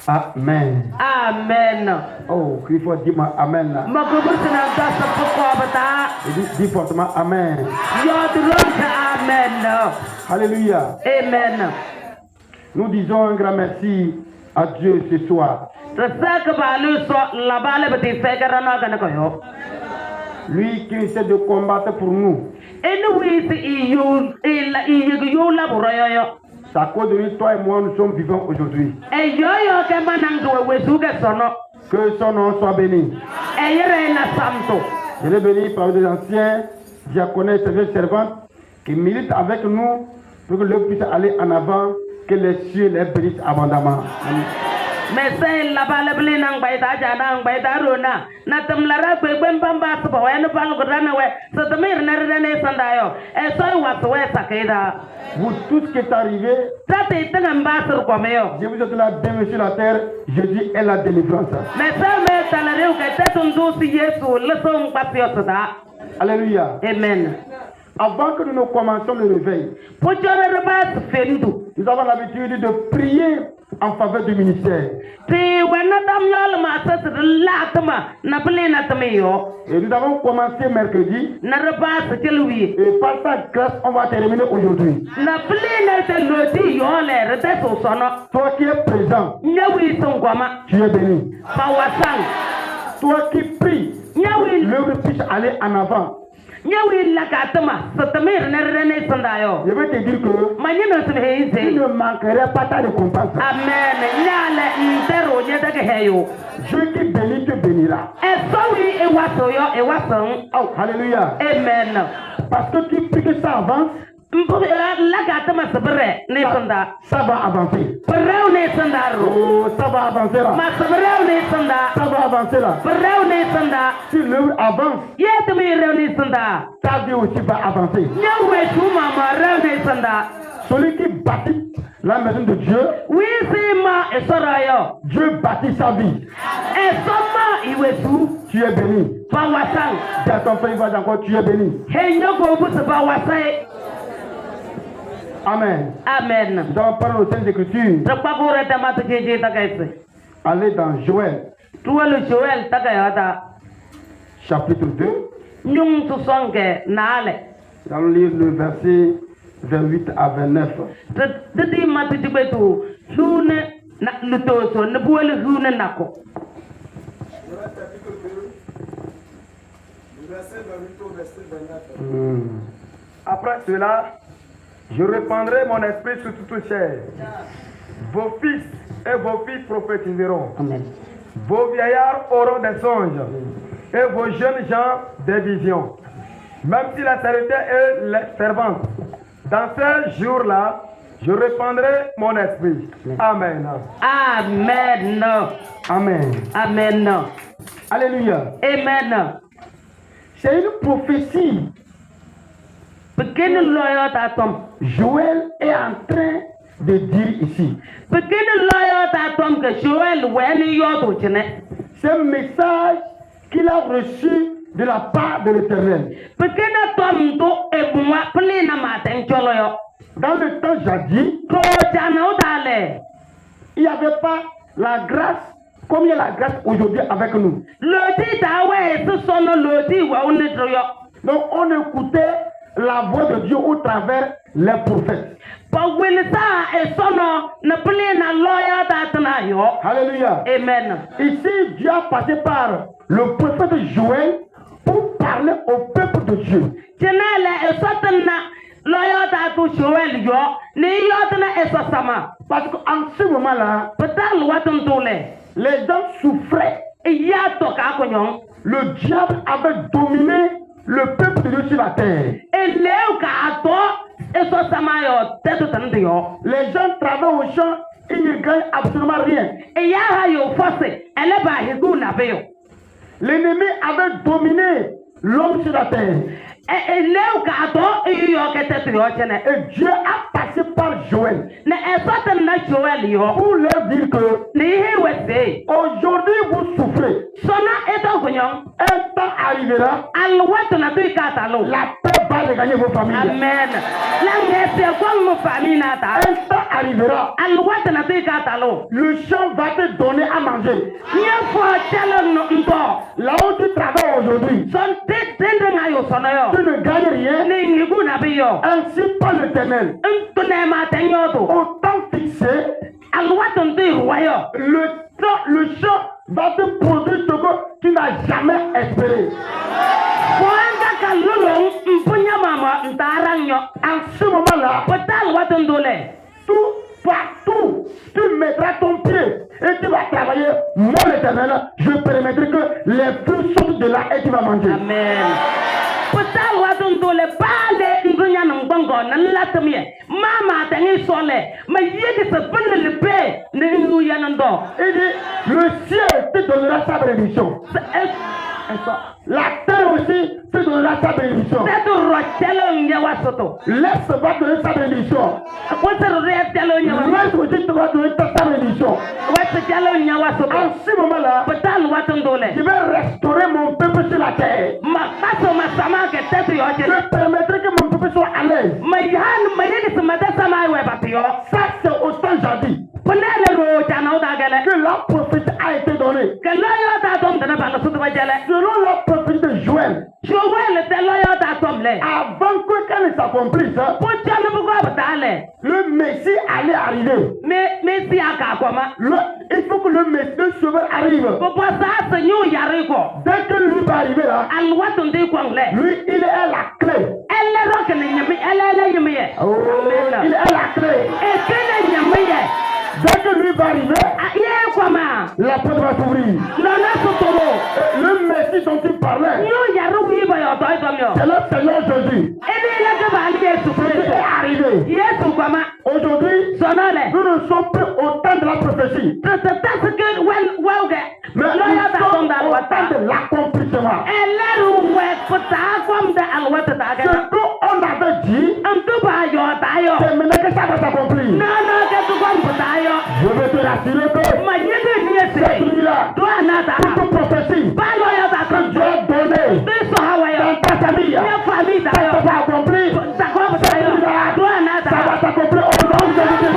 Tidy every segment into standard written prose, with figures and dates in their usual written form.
Amen. Amen. Oh, il faut dire Amen là. Dis fortement Amen. Amen. Alléluia. Amen. Nous disons un grand merci à Dieu ce soir. Lui qui essaie de combattre pour nous. C'est à cause de lui, toi et moi, nous sommes vivants aujourd'hui. Que son nom soit béni. Je l'ai béni par des anciens diaconés et servantes qui militent avec nous pour que l'œuvre puisse aller en avant, que les cieux les bénissent abondamment. Mais c'est la balabli nang baita jana baita rona na tamlara kwe bamba so wa no pal godana we so tamir na rene sandayo e so wa so we sakeda vous tout ce qui est arrivé tate tanga mbasur ko meyo je vous souhaite la bienvenue sur la terre Jésus est la délivrance. Mais ça me talare que tetum dosi Yesu lesom pasio sada. Alléluia. Amen. Avant que nous commencions le réveil, nous avons l'habitude de prier en faveur du ministère. Et nous avons commencé mercredi. Et par sa grâce, on va terminer aujourd'hui. Toi qui es présent, tu es béni. Toi qui pries, l'œuvre puisse aller en avant. Je vais te dire que tu ne manquerais pas ta récompense. Amen. Dieu qui bénit te bénira. Oh, alléluia. Amen. Parce que tu pries que ça avance. Ça va avancer. Oh, ça va avancer là. Ça va avancer là. Si l'œuvre avance, ta vie aussi va avancer. Celui qui bâtit la maison de Dieu, Dieu bâtit sa vie. Tu es béni. Dis à ton frère, il va dire encore, tu es béni. Amen. Amen. Nous allons parler aux Saintes Écritures. Allez dans Joël. Chapitre 2. Nous allons lire le verset 28 à 29. Après cela, je répandrai mon esprit sur toute chair. Vos fils et vos filles prophétiseront. Amen. Vos vieillards auront des songes. Et vos jeunes gens des visions. Même si la charité est fervente, dans ces jours-là, je répandrai mon esprit. Amen. Amen. Amen. Amen. Alléluia. Amen. C'est une prophétie. Joël est en train de dire ici. C'est un message qu'il a reçu de la part de l'Éternel. Dans le temps jadis, il n'y avait pas la grâce comme il y a la grâce aujourd'hui avec nous. Donc on écoutait la voix de Dieu au travers les prophètes. Alléluia. Amen. Ici, Dieu a passé par le prophète Joël pour parler au peuple de Dieu. Parce qu'en ce moment-là, les gens souffraient. Le diable avait dominé le peuple de Dieu sur la terre. Les gens travaillent au champ, ils ne gagnent absolument rien. L'ennemi avait dominé l'homme sur la terre. Et Dieu a passé par Joël pour leur dire que aujourd'hui vous souffrez. Un temps arrivera, la paix va regagner vos familles. Amen. Un temps arrivera. Le champ va te donner à manger. Là où tu travailles aujourd'hui, tu ne gagnes rien. Ainsi parle l'Éternel. Au temps fixé, le champ va te produire ce que tu n'as jamais espéré. En ce moment-là, partout, tu mettras ton pied et tu vas travailler. Moi, l'Éternel, je permettrai que les fruits sortent de là et tu vas manger. Amen. Il dit, le ciel te donnera sa bénédiction. La terre aussi te donnera sa bénédiction. L'Est va donner sa bénédiction. L'Ouest aussi te va donner sa bénédiction. En ce moment-là, je vais restaurer mon peuple sur la terre. Je permettrai que mon peuple soit à l'aise. Ça, c'est au temps jadis que la prophétie a été donnée. Selon la prophétie de Joël, avant que qu'elle ne s'accomplisse, le Messie allait arriver. Il faut que le Messie, le Sauveur arrive. Dès que lui va arriver là, lui, il est la clé. Oh, il est la clé. Dès que lui va arriver, la porte va s'ouvrir. Le Messie dont il parlait, c'est le Seigneur Jésus. Il est arrivé. Aujourd'hui, nous ne sommes plus au temps de la prophétie, mais nous sommes au temps de l'accomplissement. Ce qu'on avait dit, c'est maintenant que ça va s'accomplir. Je vais te rassurer que cette nuit-là, toute prophétie que Dieu a donnée dans ta famille, ça va s'accomplir. Cette nuit-là, ça va s'accomplir au nom de Jésus.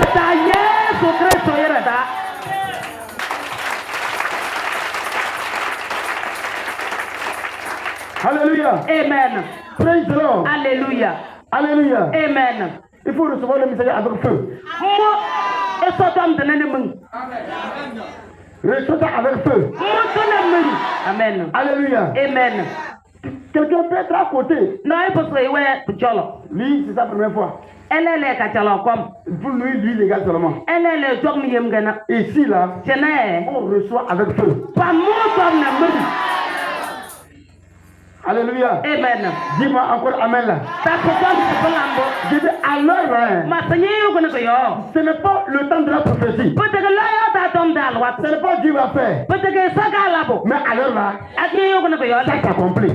Alléluia. Amen. Praise the Lord. Alléluia. Alléluia. Amen. Il faut recevoir le message avec feu. Reçois ça avec feu. Amen. Alléluia. Amen. Quelqu'un peut être à côté. Lui, c'est sa première fois. Pour lui, légal seulement. Ici, là, on reçoit avec feu. Alléluia. Amen. Dis-moi encore Amen là. Je dis alors là. Ce n'est pas le temps de la prophétie. Ce n'est pas Dieu va faire. Mais alors là, ça s'accomplit.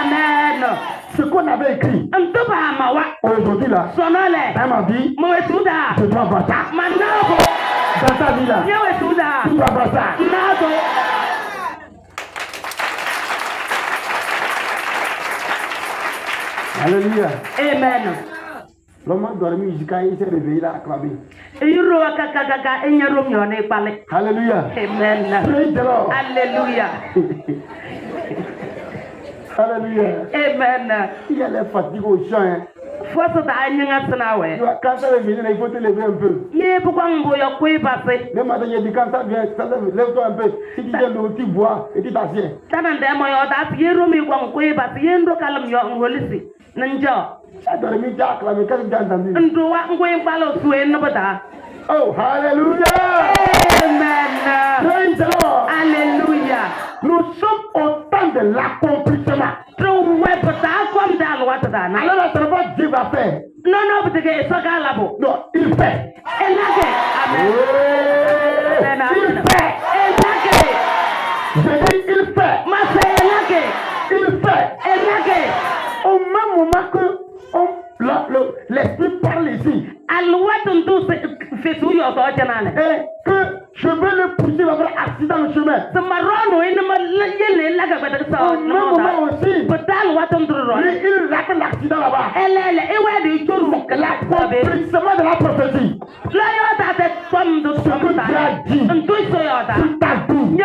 Amen. Ce qu'on avait écrit aujourd'hui là, dans ma vie, je dois voir ça. Dans ta vie là, tu dois voir ça. Alléluia. Amen. L'homme a dormi jusqu'à il s'est réveillé là, acclamé. Alléluia. Amen. Praise the Lord. Alléluia. Alléluia. Amen. Il y a les fatigues au champ. Hein. Quand ça vient, il faut te lever un peu. Le matin, il dit quand ça vient, lève-toi un peu. Si tu viens de tu bois et tu t'assieds. Tu as dormi, tu as acclamé, qu'est-ce que tu as entendu? Oh, hallelujah! Amen. Praise the Lord. Alléluia. Nous sommes au temps de l'accomplissement. Alors là, ce n'est pas Dieu va faire. Non, il fait. Amen. Il fait. Je dis il fait. Il fait. Au même moment que l'esprit parle ici, et que je vais le poursuivre avec accident le chemin. Au même moment aussi, il rate l'accident là-bas. L'accomplissement de la prophétie. Ce que Dieu a dit, tout a dit,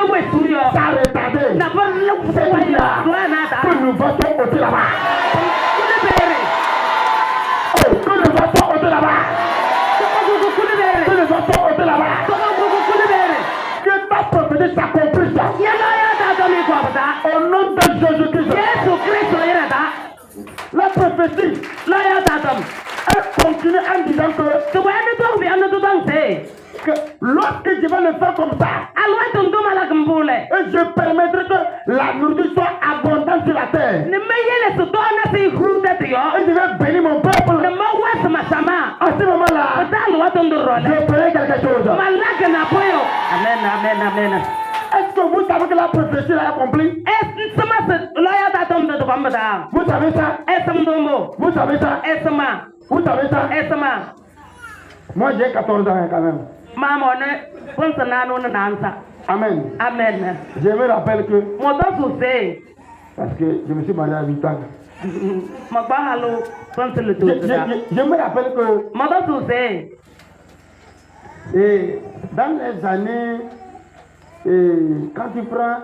ça a retardé. Que nous votons ôter là-bas. Que nous votons ôter là-bas. Que nous votons ôter là-bas. Que ta prophétie s'accomplisse. Au nom de Jésus-Christ. La prophétie, elle continue en disant que lorsque je vais le faire comme ça, et je permettrai que la nourriture soit abondante sur la terre, et je vais bénir mon peuple. À ce moment-là, je ferai quelque chose. Amen. Est-ce que vous savez que la prophétie est accomplie? Vous savez ça? Vous savez ça? Vous savez ça? Moi j'ai 14 ans quand même. Amen. Je me rappelle que, parce que je me suis marié à 8 ans. Je me rappelle que et dans les années, quand tu prends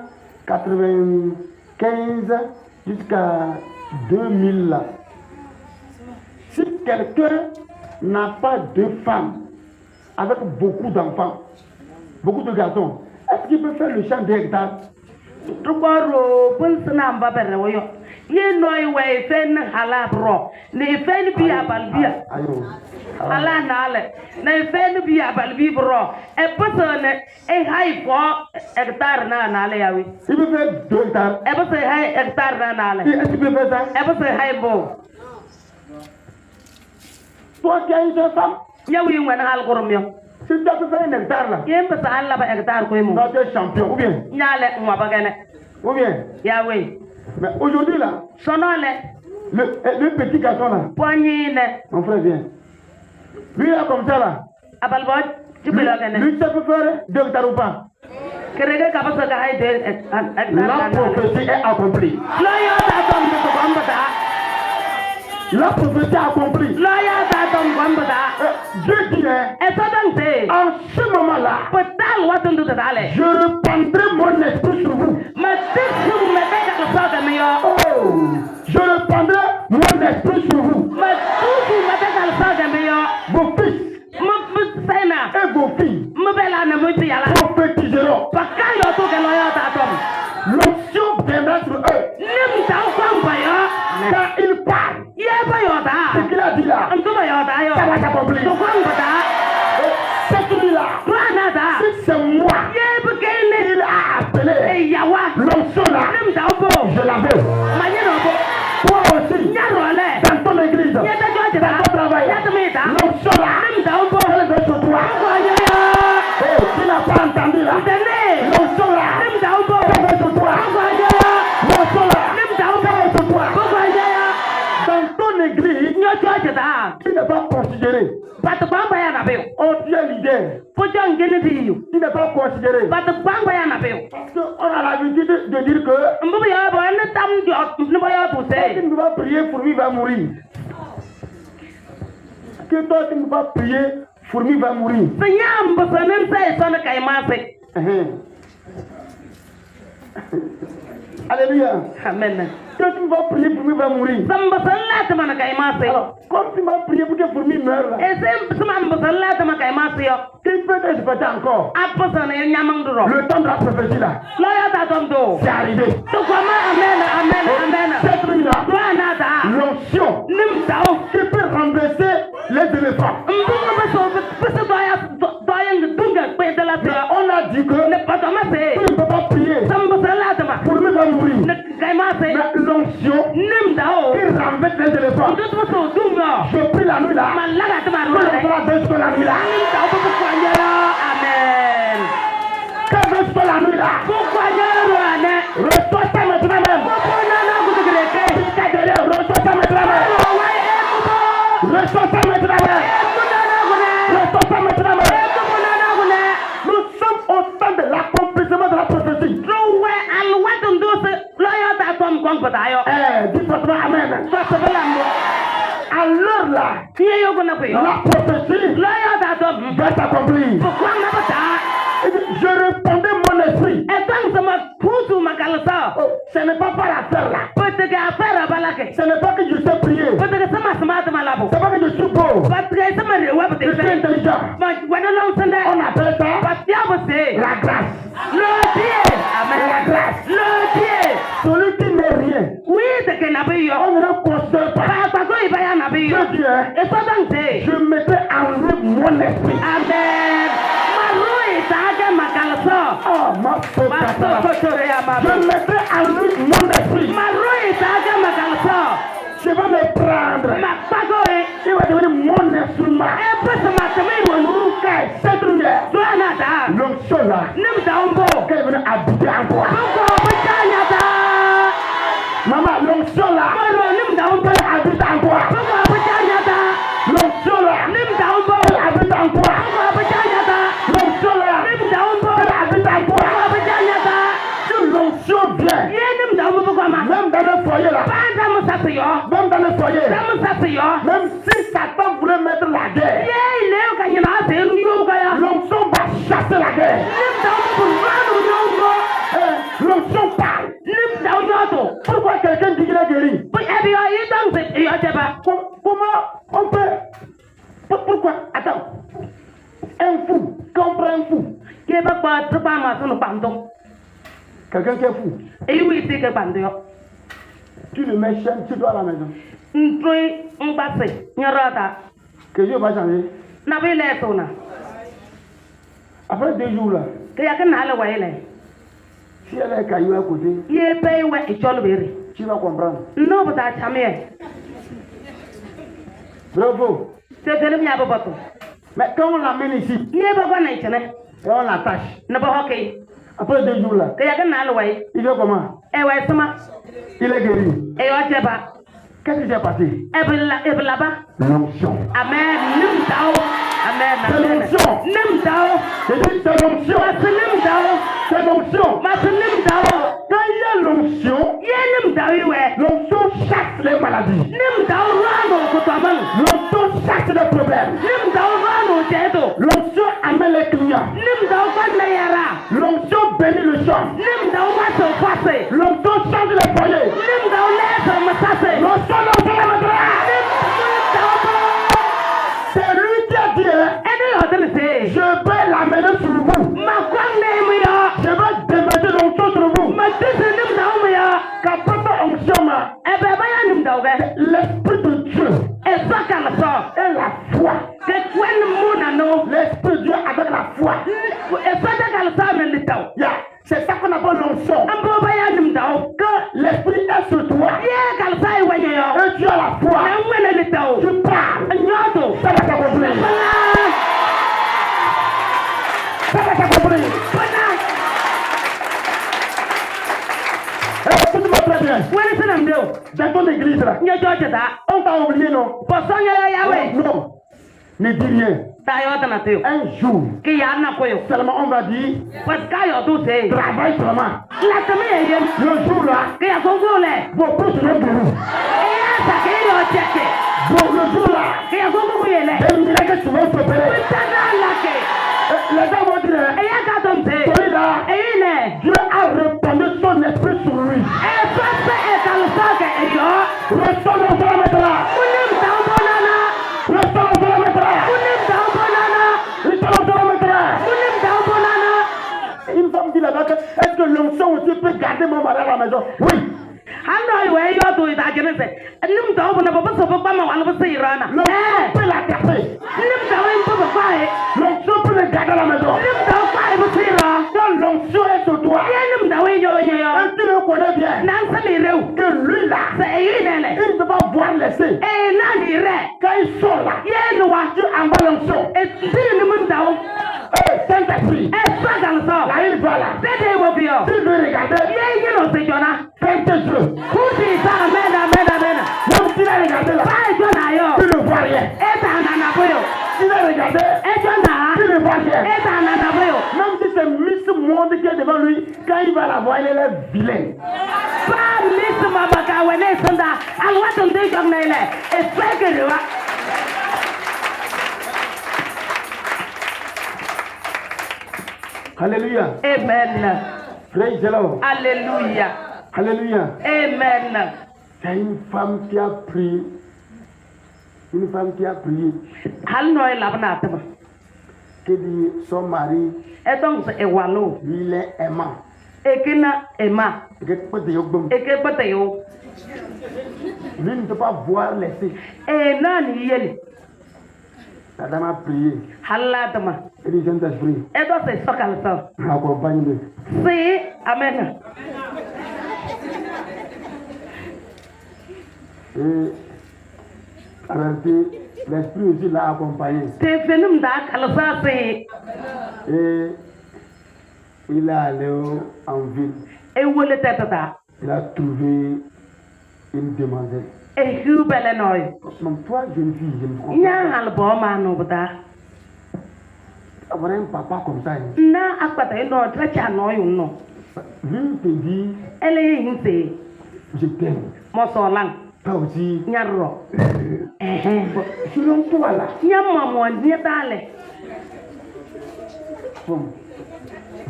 95 jusqu'à 2000 là, si quelqu'un n'a pas de femme avec beaucoup d'enfants, beaucoup de garçons, est-ce qu'il peut faire le champ d'hectares? Allah nale na feni biya balbi bro e posone e hay fo hectare na nale yawi il peut faire 2 hectares e posse hay hectare na nale est-ce qu'il peut faire ça e posse hay bo toi qui as une seule femme yawi ngwana hal gorom yo si tu peux faire 1 hectare là yem pesa Allah ba hectare ko mo tu es champion ou bien nyale ngwa bagane ou bien yawi mais aujourd'hui là sonole le petit garçon là poignine mon frère vient. Lui là comme ça là. Lui ça peut faire 2 hectares ou pas. La prophétie est accomplie. La prophétie est accomplie. Dieu dit en ce moment-là, je répandrai mon esprit sur vous. Je répandrai mon esprit sur vous. Vos fils et vos filles prophétiseront. L'onction viendra sur eux. Quand ils parlent, ce qu'il a dit là, ça va s'accomplir. Cette nuit-là, si c'est moi qu'il a appelé, l'onction là, je la veux. Toi aussi, dans ton église, dans ton travail, l'onction là, elle veut sur toi. Tu n'as pas entendu là, l'onction là, elle veut sur toi. L'onction là, elle veut sur toi. Dans ton église, tu n'es pas considéré. Oh, tu es leader. Tu n'es pas considéré. Parce qu'on a l'habitude de dire que tu ne vas prier, fourmi va mourir. Que toi tu ne vas prier, fourmi va mourir. Alléluia. Amen. Que tu vas prier, fourmi va mourir. Alors, comme tu vas prier pour que fourmi meure là, il peut te répéter encore. Le temps de la prophétie là, c'est arrivé. Cette nuit-là, l'onction qui peut renverser les éléphants. Mais on a dit que tu ne peux pas prier. Fourmi va mourir. Mais l'onction qui renverse les éléphants. Je prie la nuit là. Que je ferai de la nuit là. Amen. Que je fais la nuit là. Reçois ça maintenant même. Reçois ça maintenant même. Reçois ça maintenant même. Reçois ça maintenant même. Nous sommes mang batayo. Dis fortement amen. Alors là, la prophétie va s'accomplir. Je répondais mon esprit. Ce n'est pas par affaire là. Ce n'est pas que je sais prier. Ce n'est pas que je suis beau. Je suis intelligent. On appelle ça la grâce. La grâce. Celui qui n'est rien. On ne le considère pas. Je mettrai en route mon esprit. Amen. Oh, je mettrai en route mon esprit. Je vais me prendre. Il va devenir mon instrument. L'onction là, qu'elle venait habiter en toi. Maman, l'onction là, qu'elle habite en toi. L'onction là, qu'elle habite en toi. L'onction là, qu'elle habite en toi. Si l'onction vient, même dans le foyer là, même dans le foyer, même si Satan voulait mettre la guerre, l'onction va chasser la guerre. L'onction parle. Pourquoi quelqu'un dit qu'il est guéri? Comment on peut? Pourquoi? Attends. Un fou, comprends un fou. Quelqu'un qui est fou. Tu le mets chez toi à la maison. Que Dieu va changer. Après 2 jours là, si elle est caillou à côté, tu vas comprendre. Bravo. Mais quand on l'amène ici, et on l'attache, après 2 jours là, il fait comment? Il est guéri. Qu'est-ce qui s'est passé? L'onction. Amen. C'est l'onction. C'est l'onction. C'est l'onction. Quand il y a l'onction, l'onction chasse les maladies. L'onction chasse les problèmes. L'onction amène les clients. L'onction bénit le champ. L'onction change les foyers. L'onction c'est lui qui a dit, je vais l'amener sur vous. Je vais démettre l'onction sur vous. Qu'après ta onction, l'esprit de Dieu et la foi. L'esprit de Dieu avec la foi. C'est ça qu'on appelle l'onction. Que l'esprit est sur toi. Et tu as la foi. Tu parles. Ça va s'accomplir. Ça va s'accomplir. Écoute-moi très bien. Dans ton église là, on t'a oublié non? Non. Ne dis rien. Un jour, seulement on va dire travail seulement. Le jour là, vos pouces seront debout. Le jour là, les miracles seront s'opérer. Les gens vont dire, celui-là, Dieu a répandu son esprit sur lui. Restons dans la méthode. Une femme dit là-bas, est-ce que l'onction aussi peut garder mon mari à la maison? Oui. L'onction peut la garder. L'onction peut le garder à la maison. Quand l'onction est sur toi, et tu le connais bien, que lui là, il ne peut pas voir laisser. Quand il sort là, tu envoies l'onction. Saint-Esprit, là il va là. Tu veux regarder, ferme tes yeux. Même s'il a regardé là, tu ne vois rien. S'il a regardé, tu ne vois rien. Même si c'est Miss monde qui est devant lui, quand il va la voir, il est vilain. Alléluia. Amen. Praise the Lord. Alléluia. Alléluia. Amen. C'est une femme qui a prié. Une femme qui a prié. Qui dit son mari, il est aimant. Lui ne peut pas voir les filles. La dame a prié. Elle dit Saint-Esprit, accompagne-le. Amen. Et en réalité, l'Esprit aussi l'a accompagné. Et il est allé en ville. Il a trouvé une demoiselle. Même toi, jeune fille, je me comprends. Avoir un papa comme ça. Lui te dit, je t'aime. Toi aussi. Selon toi là. Bon.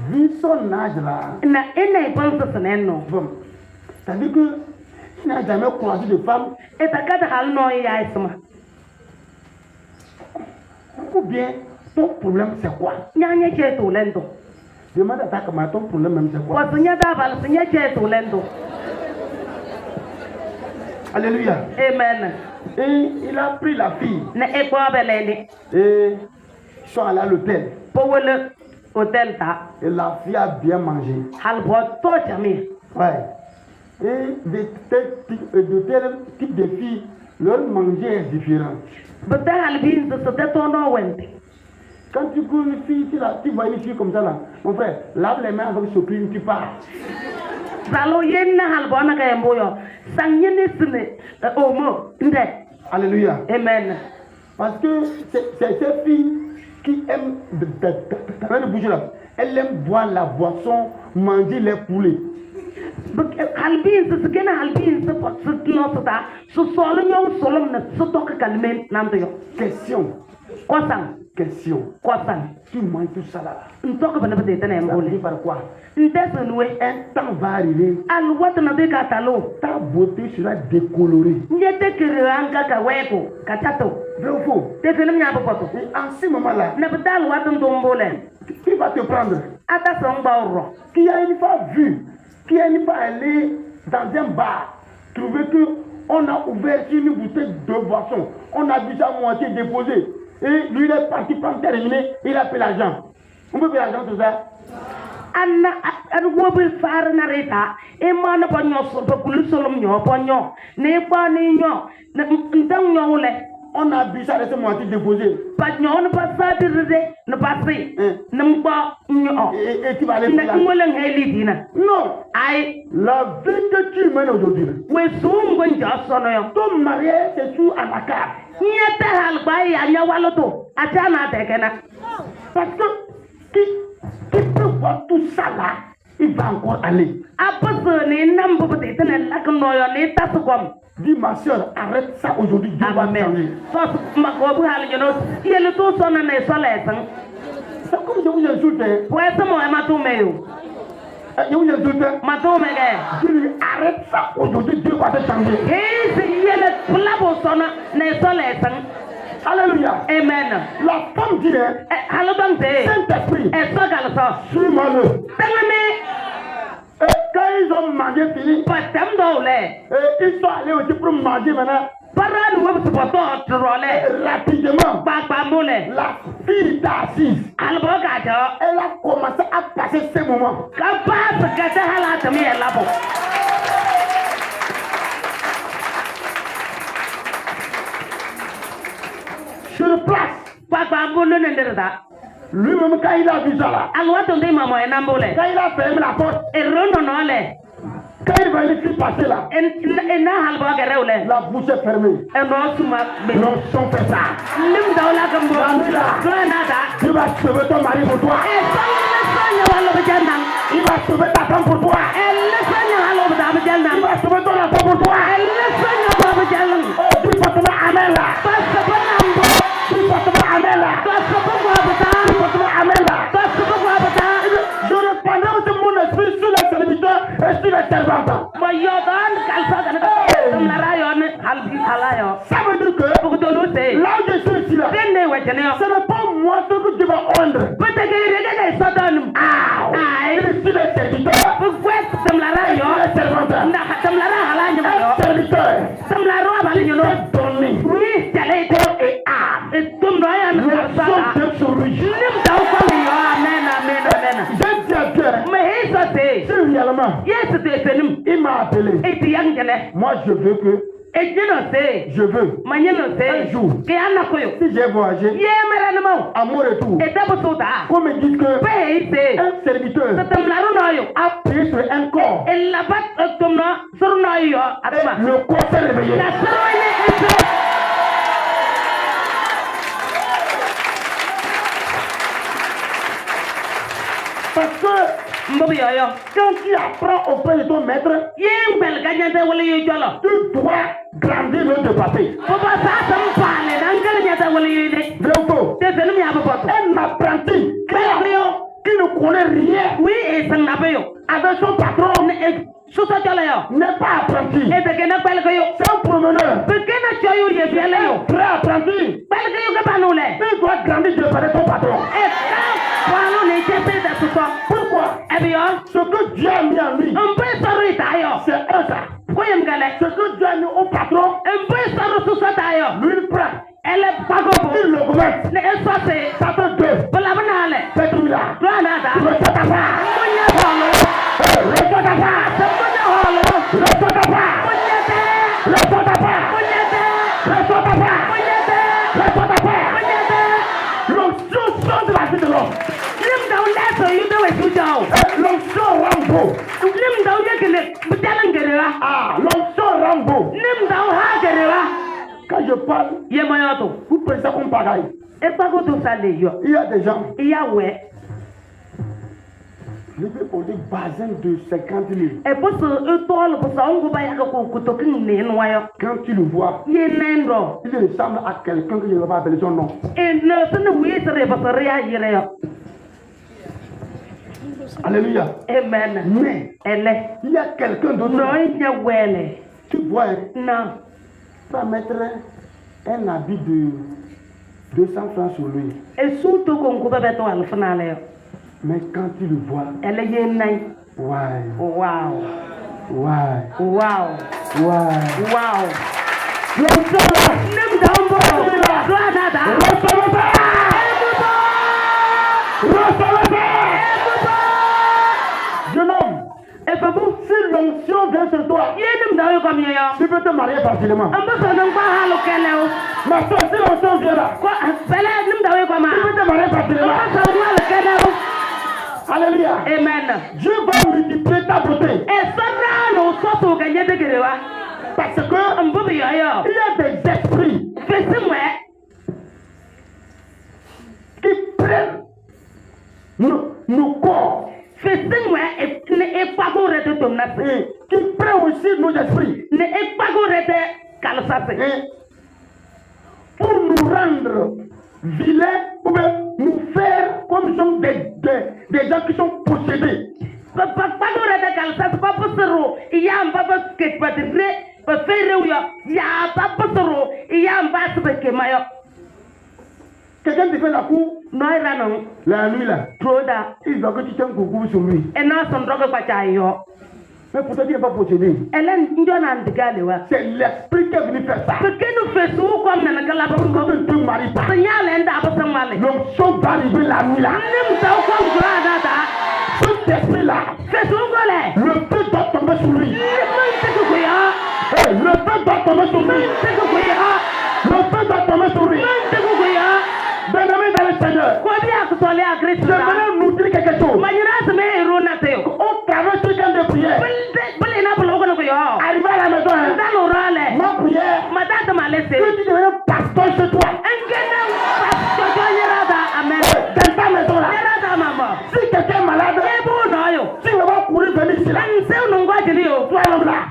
Vu son âge là. Bon. C'est-à-dire que il n'a jamais croisé de femme. Ou bien, ton problème c'est quoi? Demande à ta camarade, ton problème même c'est quoi? Alléluia. Amen. Et il a pris la fille. Et ils sont allés à l'hôtel. Et la fille a bien mangé. Ouais. Et de tel type de filles, leur manger est différent. Quand tu cours une fille, tu vois une fille comme ça là, mon frère, lave les mains avec ce clean, tu pars. Alléluia. Amen. Parce que c'est ces filles qui aiment de bouger là. Elles aiment boire la boisson, manger les poulets. Question. Question. Tu manges tout ça là. Ça veut dire par quoi? Un temps va arriver. Ta beauté sera décolorée. Vrai ou faux? Et en ce moment-là, qui va te prendre? Qui a une fois vu, qui a une fois allé dans un bar, trouver qu'on a ouvert une bouteille de boisson, on a déjà moitié déposé. Et lui il est parti prendre terminé, il a payé l'argent. On peut payer l'argent tout ça? On a bu ça, laissez-moi te déposer. Et tu vas aller faire non. La vie que tu mènes aujourd'hui, ton mariage, c'est sous à la carte. Parce que qui peut voir tout ça là, il va encore aller. Dis ma soeur, arrête ça aujourd'hui, Dieu va changer. C'est comme je vous insulte. Je vous insulte. Je lui arrête ça aujourd'hui, Dieu va te changer. Alléluia. Amen. La femme dit, Saint-Esprit, suis-moi-le. Et quand ils ont mangé fini, ils sont allés aussi pour manger maintenant. Rapidement, la fille est assise. Elle a commencé à passer ces moments. Sur place. Lui-même, quand il a vu ça là, quand il a fermé la porte, quand il va aller passer là, la bouche est fermée. Non, son fait ça. Tu vas sauver ton mari pour toi. Il va sauver ta femme pour toi. Il va sauver ton enfant pour toi. Oh, dis fortement amen là. Dis fortement amen là. Dis fortement amen là. Je répandrai aussi mon esprit sur les serviteurs et sur les servantes. Ça veut dire que là où je suis ici là, ce n'est pas moi ce que Dieu va rendre. Je suis le serviteur. Je suis le servant. Serviteur. Donné. Corps et âme. Le sang de souris. Je dis à Dieu, si réellement il m'a appelé, moi je veux que je veux un jour, si j'ai voyagé à mon retour, qu'on me dise que un serviteur a payé sur un corps et le corps s'est réveillé. Parce que quand tu apprends auprès de ton maître, tu dois grandir le de papier. Un apprenti qui ne connaît rien avec son patron n'est pas apprenti. C'est un promeneur. Très apprenti. Il doit grandir de par son patron. Pourquoi? Ce que Dieu a mis en lui, c'est un ça. Ce que Dieu a mis au patron, lui il prend. Il l'augmente. Ça fait deux. C'est tout là. Reçois ta part. Reçois ta part. Reçois ta part. Reçois ta part. Reçois ta part. Reçois ta part. L'onction sort de la vie de l'homme. L'onction Rambo. L'onction Rambo. Quand je parle, vous pensez qu'on pagaille. Il y a des gens. Je vais pour des bazins de 50 000. Quand tu le vois, il ressemble à quelqu'un que je ne vais pas appeler son nom. Alléluia. Amen. Mais il y a quelqu'un d'autre. Tu vois, tu vas mettre un habit de 200 francs sur lui. Mais quand tu le vois, jeune homme, si l'onction vient sur toi, tu peux te marier facilement. Ma soeur, si l'onction vient là, tu peux te marier facilement. Alléluia. Amen. Dieu va multiplier ta beauté. Parce que il y a des esprits qui prennent nos corps. Qui prennent aussi nos esprits. Pour nous rendre vilains ou bien nous faire comme nous sommes des gens qui sont possédés. Quelqu'un te fait la cour la nuit là. Il va que tu tiens coucou sur lui. Mais pour te dire, il n'est pas possédé. C'est l'esprit qui est venu faire ça. Pourquoi tu ne te maries pas? L'onction va arriver la nuit là. Cet esprit-là, le feu doit tomber sur lui. Le feu doit tomber sur lui. Le feu doit tomber sur lui. Bien-aimé dans le Seigneur, j'aimerais nous dire quelque chose. Au travers de chacun de prières, arrivé à la maison, ma prière, que tu deviens pasteur chez toi. Dans ta maison là, si quelqu'un est malade, tu vas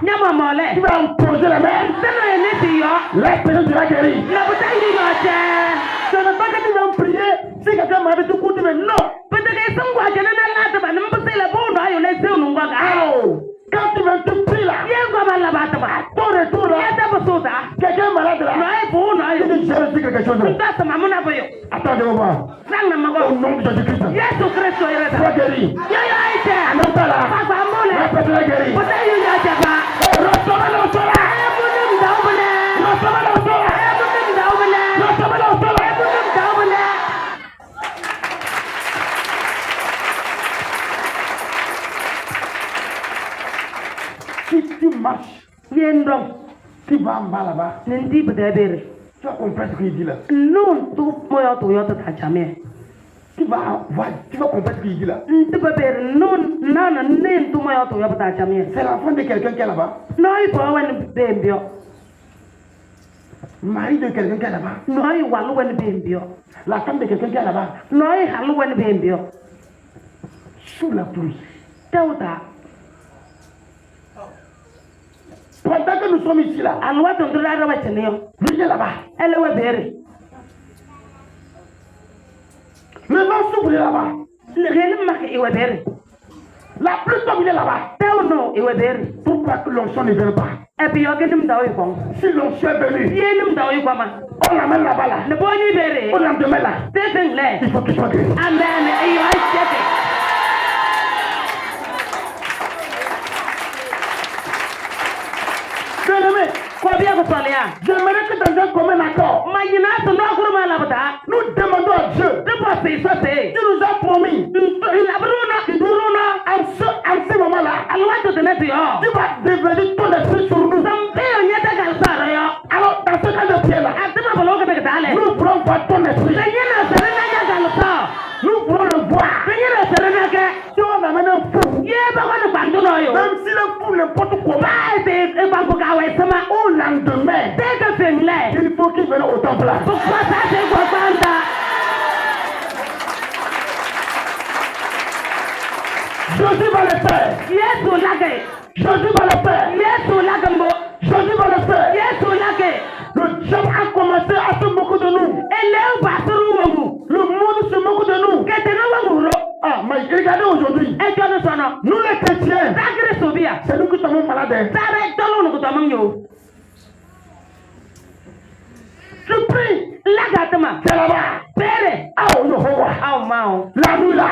Nyama mole. Tu vas imposer les mains. La personne sera guérie. Ce n'est pas que tu vas prier si quelqu'un m'a dit tout coup, mais non. Quand tu vas te prier là, ton retour là, quelqu'un malade là, tu dis je vais dire quelque chose. Attends, je vais voir. Au nom de Jésus-Christ, sois guéri. En même temps là, la personne est guérie. Recevez-le au soleil. Recevez-le au soleil. Recevez-le au soleil. Si tu marches, tu vas en bas là-bas, tu vas comprendre ce qu'il dit là. Tu vas comprendre ce qu'il dit là. C'est l'enfant de quelqu'un qui est là-bas. Mari de quelqu'un qui est là-bas. La femme de quelqu'un qui est là-bas. Sous la pelouse. Pendant que nous sommes ici là, lui est là-bas. Le vent s'ouvre là-bas. La pluie tombe, il est là-bas. Pourquoi que l'onction ne vient pas? Si l'onction est venue, on l'amène là-bas là. On l'emmène là. Il faut qu'il soit guéri. Bien-aimé, j'aimerais que dans un commun accord, nous demandons à Dieu qui nous a promis à ce moment-là, tu vas développer ton esprit sur nous. Alors, dans ce cas de pierre-là, nous voulons voir ton esprit. Nous voulons le voir. Si on amène un fou, même si le fou n'importe comment, au lendemain, il faut qu'il vienne au temple là. Jésus va le faire. Jésus va le faire. Jésus va le faire. Le diable a commencé à se moquer de nous. Le monde se moque de nous. Ah, mais regardez aujourd'hui. Nous les chrétiens, c'est nous qui sommes malades. Je prie. C'est là-bas. La nuit là.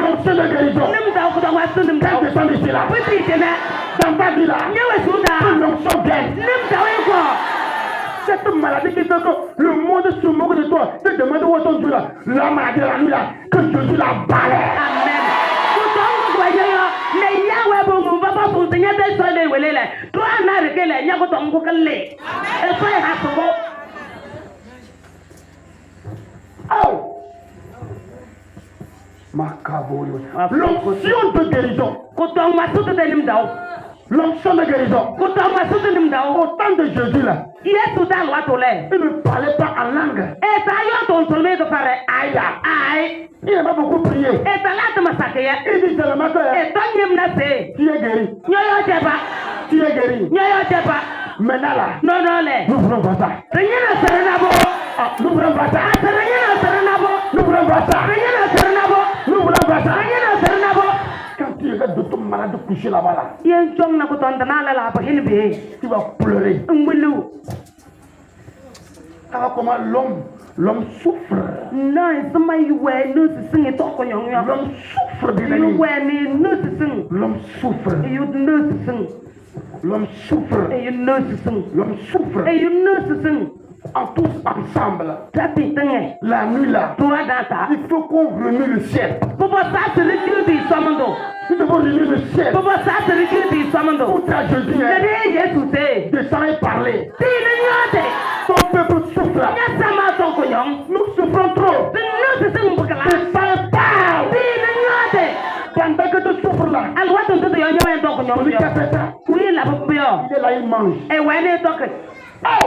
L'onction de guérison. Quand je sens ici là. Dans ta vie là. L'onction vienne. Cette maladie qui fait que le monde se moque de toi. Te demande où est ton Dieu là. La maladie de la nuit là. Que Jésus la balaie. Amen. L'onction de guérison. L'onction de guérison. Au temps de Jésus là, il ne parlait pas en langue. Il n'a pas beaucoup prié. Il dit seulement que tu es guéri. Tu es guéri. Maintenant là, nous voulons voir ça. Nous voulons voir ça. Nous voulons voir ça. Nous voulons voir ça. Quand tu regardes de ton malade couché là-bas là, tu vas pleurer. Alors comment l'homme souffre. L'homme souffre de l'ennemi. L'homme souffre. L'homme souffre. L'homme souffre. En tous ensemble. La nuit là. Il faut qu'on remue le ciel. Nous devons remuer le ciel. Pour ta Jésus descend et parler. Ton peuple souffre. Nous souffrons trop. Descend et parle. Pendant que tu souffres là. Celui qui a fait ça. Il est là, il mange. Oh!